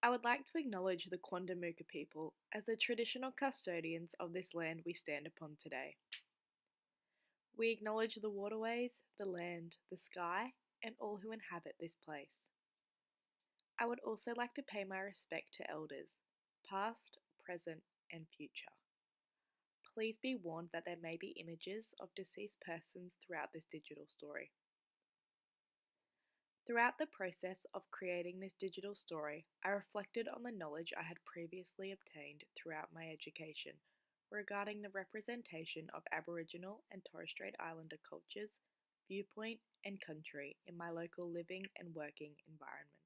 I would like to acknowledge the Quandamooka people as the traditional custodians of this land we stand upon today. We acknowledge the waterways, the land, the sky, and all who inhabit this place. I would also like to pay my respect to elders, past, present, and future. Please be warned that there may be images of deceased persons throughout this digital story. Throughout the process of creating this digital story, I reflected on the knowledge I had previously obtained throughout my education regarding the representation of Aboriginal and Torres Strait Islander cultures, viewpoint, and country in my local living and working environment.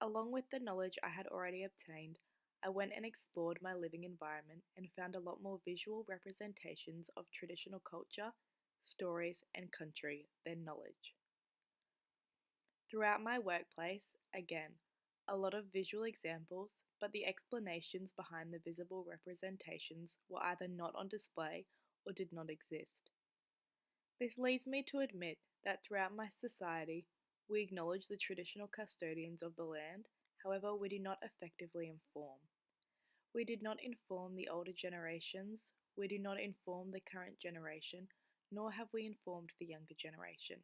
Along with the knowledge I had already obtained, I went and explored my living environment and found a lot more visual representations of traditional culture, stories, and country than knowledge. Throughout my workplace, again, a lot of visual examples, but the explanations behind the visible representations were either not on display or did not exist. This leads me to admit that throughout my society, we acknowledge the traditional custodians of the land, however, we do not effectively inform. We did not inform the older generations, we do not inform the current generation, nor have we informed the younger generation.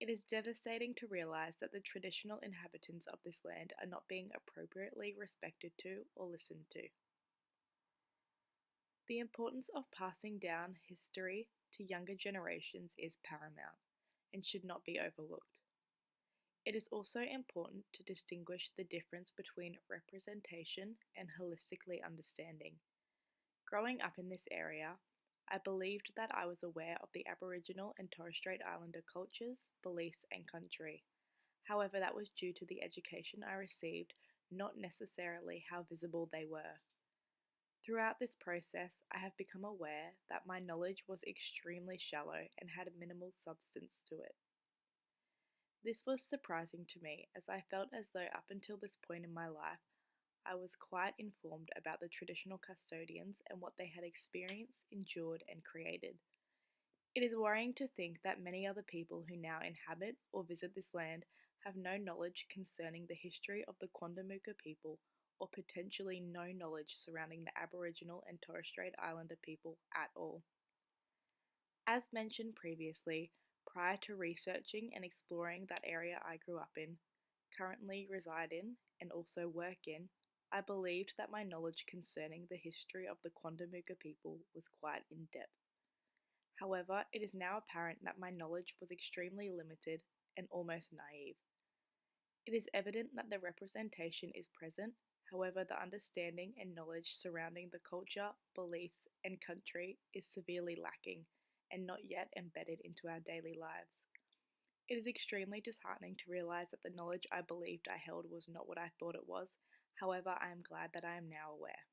It is devastating to realize that the traditional inhabitants of this land are not being appropriately respected to or listened to. The importance of passing down history to younger generations is paramount and should not be overlooked. It is also important to distinguish the difference between representation and holistically understanding. Growing up in this area, I believed that I was aware of the Aboriginal and Torres Strait Islander cultures, beliefs, and country. However, that was due to the education I received, not necessarily how visible they were. Throughout this process, I have become aware that my knowledge was extremely shallow and had minimal substance to it. This was surprising to me as I felt as though up until this point in my life, I was quite informed about the traditional custodians and what they had experienced, endured, and created. It is worrying to think that many other people who now inhabit or visit this land have no knowledge concerning the history of the Quandamooka people or potentially no knowledge surrounding the Aboriginal and Torres Strait Islander people at all. As mentioned previously, prior to researching and exploring that area I grew up in, currently reside in, and also work in, I believed that my knowledge concerning the history of the Quandamooka people was quite in depth. However, it is now apparent that my knowledge was extremely limited and almost naive. It is evident that the representation is present, however, the understanding and knowledge surrounding the culture, beliefs, and country is severely lacking and not yet embedded into our daily lives. It is extremely disheartening to realize that the knowledge I believed I held was not what I thought it was, however, I am glad that I am now aware.